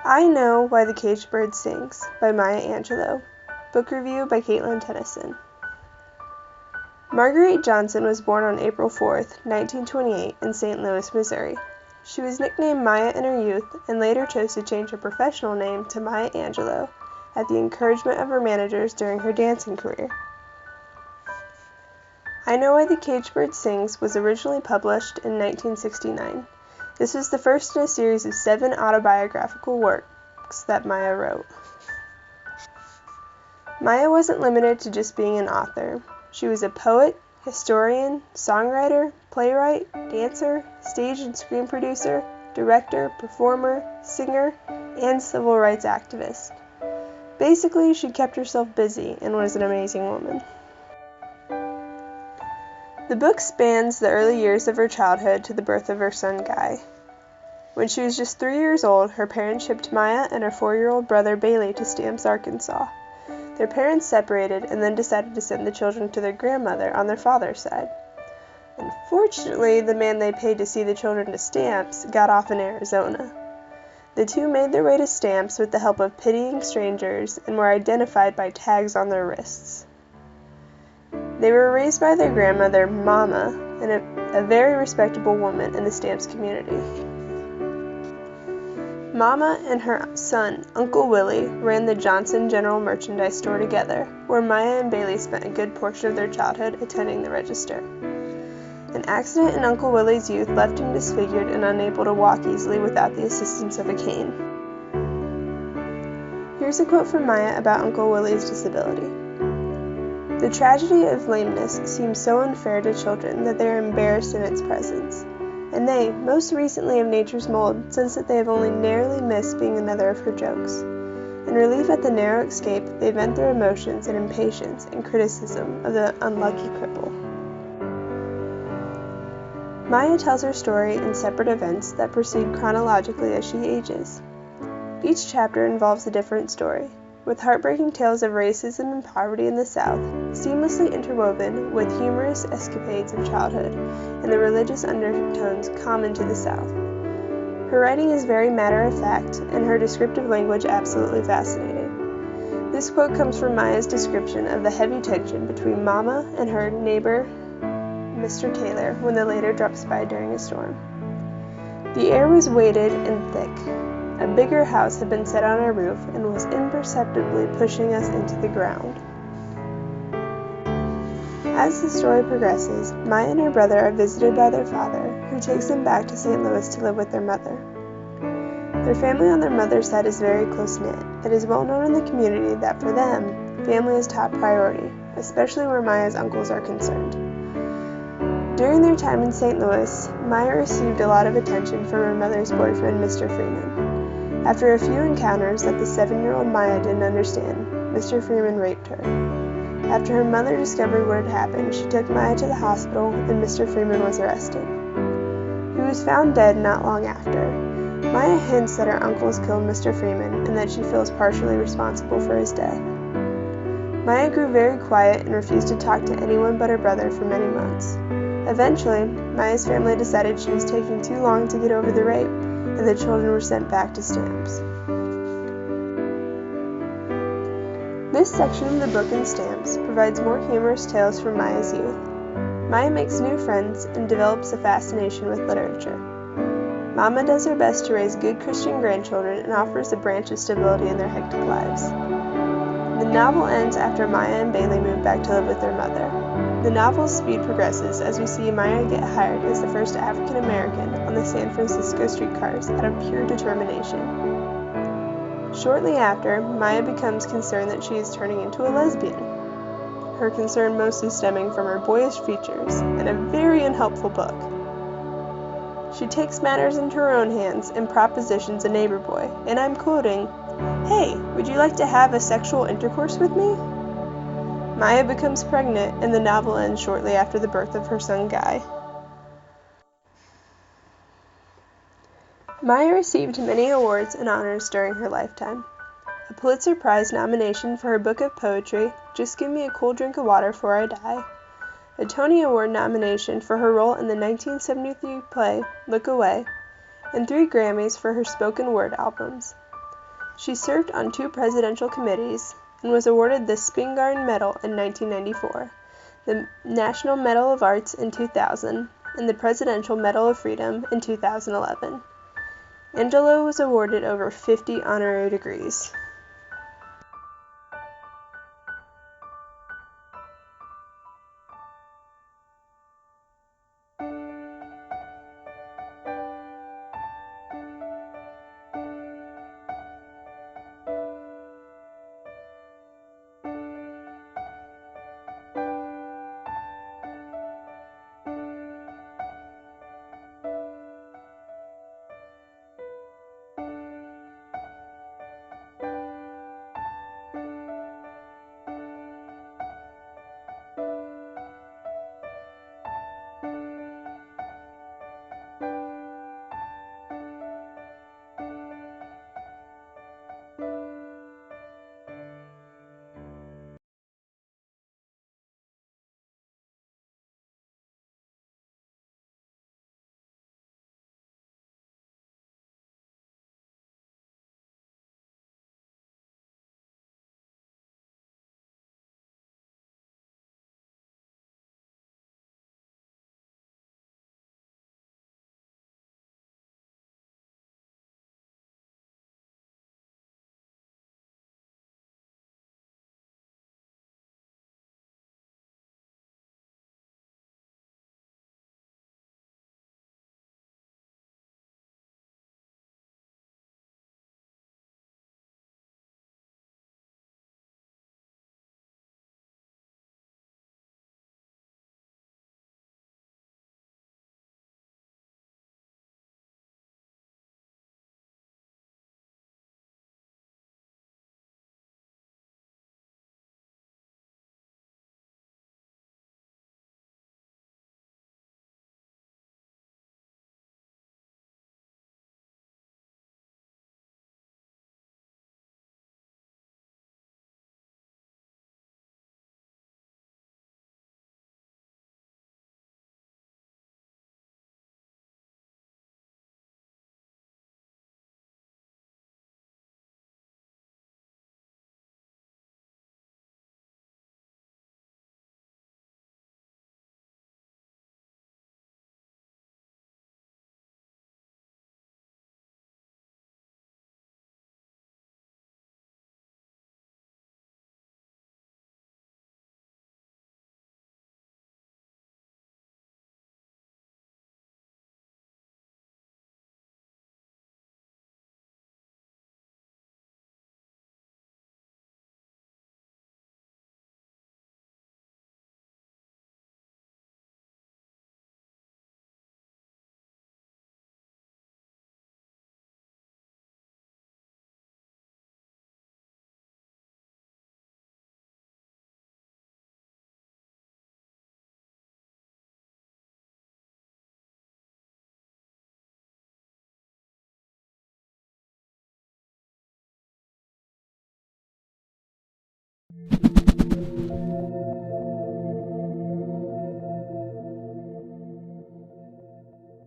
I Know Why the Caged Bird Sings by Maya Angelou. Book review by Caitlin Tennyson. Marguerite Johnson was born on April 4, 1928, in St. Louis, Missouri. She was nicknamed Maya in her youth and later chose to change her professional name to Maya Angelou at the encouragement of her managers during her dancing career. I Know Why the Caged Bird Sings was originally published in 1969. This was the first in a series of 7 autobiographical works that Maya wrote. Maya wasn't limited to just being an author. She was a poet, historian, songwriter, playwright, dancer, stage and screen producer, director, performer, singer, and civil rights activist. Basically, she kept herself busy and was an amazing woman. The book spans the early years of her childhood to the birth of her son Guy. When she was just 3 years old, her parents shipped Maya and her 4-year-old brother Bailey to Stamps, Arkansas. Their parents separated and then decided to send the children to their grandmother on their father's side. Unfortunately, the man they paid to see the children to Stamps got off in Arizona. The two made their way to Stamps with the help of pitying strangers and were identified by tags on their wrists. They were raised by their grandmother, Mama, and a very respectable woman in the Stamps community. Mama and her son, Uncle Willie, ran the Johnson General Merchandise Store together, where Maya and Bailey spent a good portion of their childhood attending the register. An accident in Uncle Willie's youth left him disfigured and unable to walk easily without the assistance of a cane. Here's a quote from Maya about Uncle Willie's disability. "The tragedy of lameness seems so unfair to children that they are embarrassed in its presence. And they, most recently of nature's mold, sense that they have only narrowly missed being another of her jokes. In relief at the narrow escape, they vent their emotions in impatience and criticism of the unlucky cripple." Maya tells her story in separate events that proceed chronologically as she ages. Each chapter involves a different story, with heartbreaking tales of racism and poverty in the South, seamlessly interwoven with humorous escapades of childhood and the religious undertones common to the South. Her writing is very matter-of-fact, and her descriptive language absolutely fascinating. This quote comes from Maya's description of the heavy tension between Mama and her neighbor, Mr. Taylor, when the latter drops by during a storm. "The air was weighted and thick. A bigger house had been set on our roof and was imperceptibly pushing us into the ground." As the story progresses, Maya and her brother are visited by their father, who takes them back to St. Louis to live with their mother. Their family on their mother's side is very close-knit. It is well known in the community that for them, family is top priority, especially where Maya's uncles are concerned. During their time in St. Louis, Maya received a lot of attention from her mother's boyfriend, Mr. Freeman. After a few encounters that the 7-year-old Maya didn't understand, Mr. Freeman raped her. After her mother discovered what had happened, she took Maya to the hospital and Mr. Freeman was arrested. He was found dead not long after. Maya hints that her uncles killed Mr. Freeman and that she feels partially responsible for his death. Maya grew very quiet and refused to talk to anyone but her brother for many months. Eventually, Maya's family decided she was taking too long to get over the rape, and the children were sent back to Stamps. This section of the book in Stamps provides more humorous tales from Maya's youth. Maya makes new friends and develops a fascination with literature. Mama does her best to raise good Christian grandchildren and offers a branch of stability in their hectic lives. The novel ends after Maya and Bailey move back to live with their mother. The novel's speed progresses as we see Maya get hired as the first African American on the San Francisco streetcars out of pure determination. Shortly after, Maya becomes concerned that she is turning into a lesbian, her concern mostly stemming from her boyish features and a very unhelpful book. She takes matters into her own hands and propositions a neighbor boy, and I'm quoting, "Hey, would you like to have a sexual intercourse with me?" Maya becomes pregnant, and the novel ends shortly after the birth of her son Guy. Maya received many awards and honors during her lifetime. A Pulitzer Prize nomination for her book of poetry, Just Give Me a Cool Drink of Water 'Fore I Die, a Tony Award nomination for her role in the 1973 play Look Away, and 3 Grammys for her spoken word albums. She served on 2 presidential committees and was awarded the Spingarn Medal in 1994, the National Medal of Arts in 2000, and the Presidential Medal of Freedom in 2011. Angelou was awarded over 50 honorary degrees.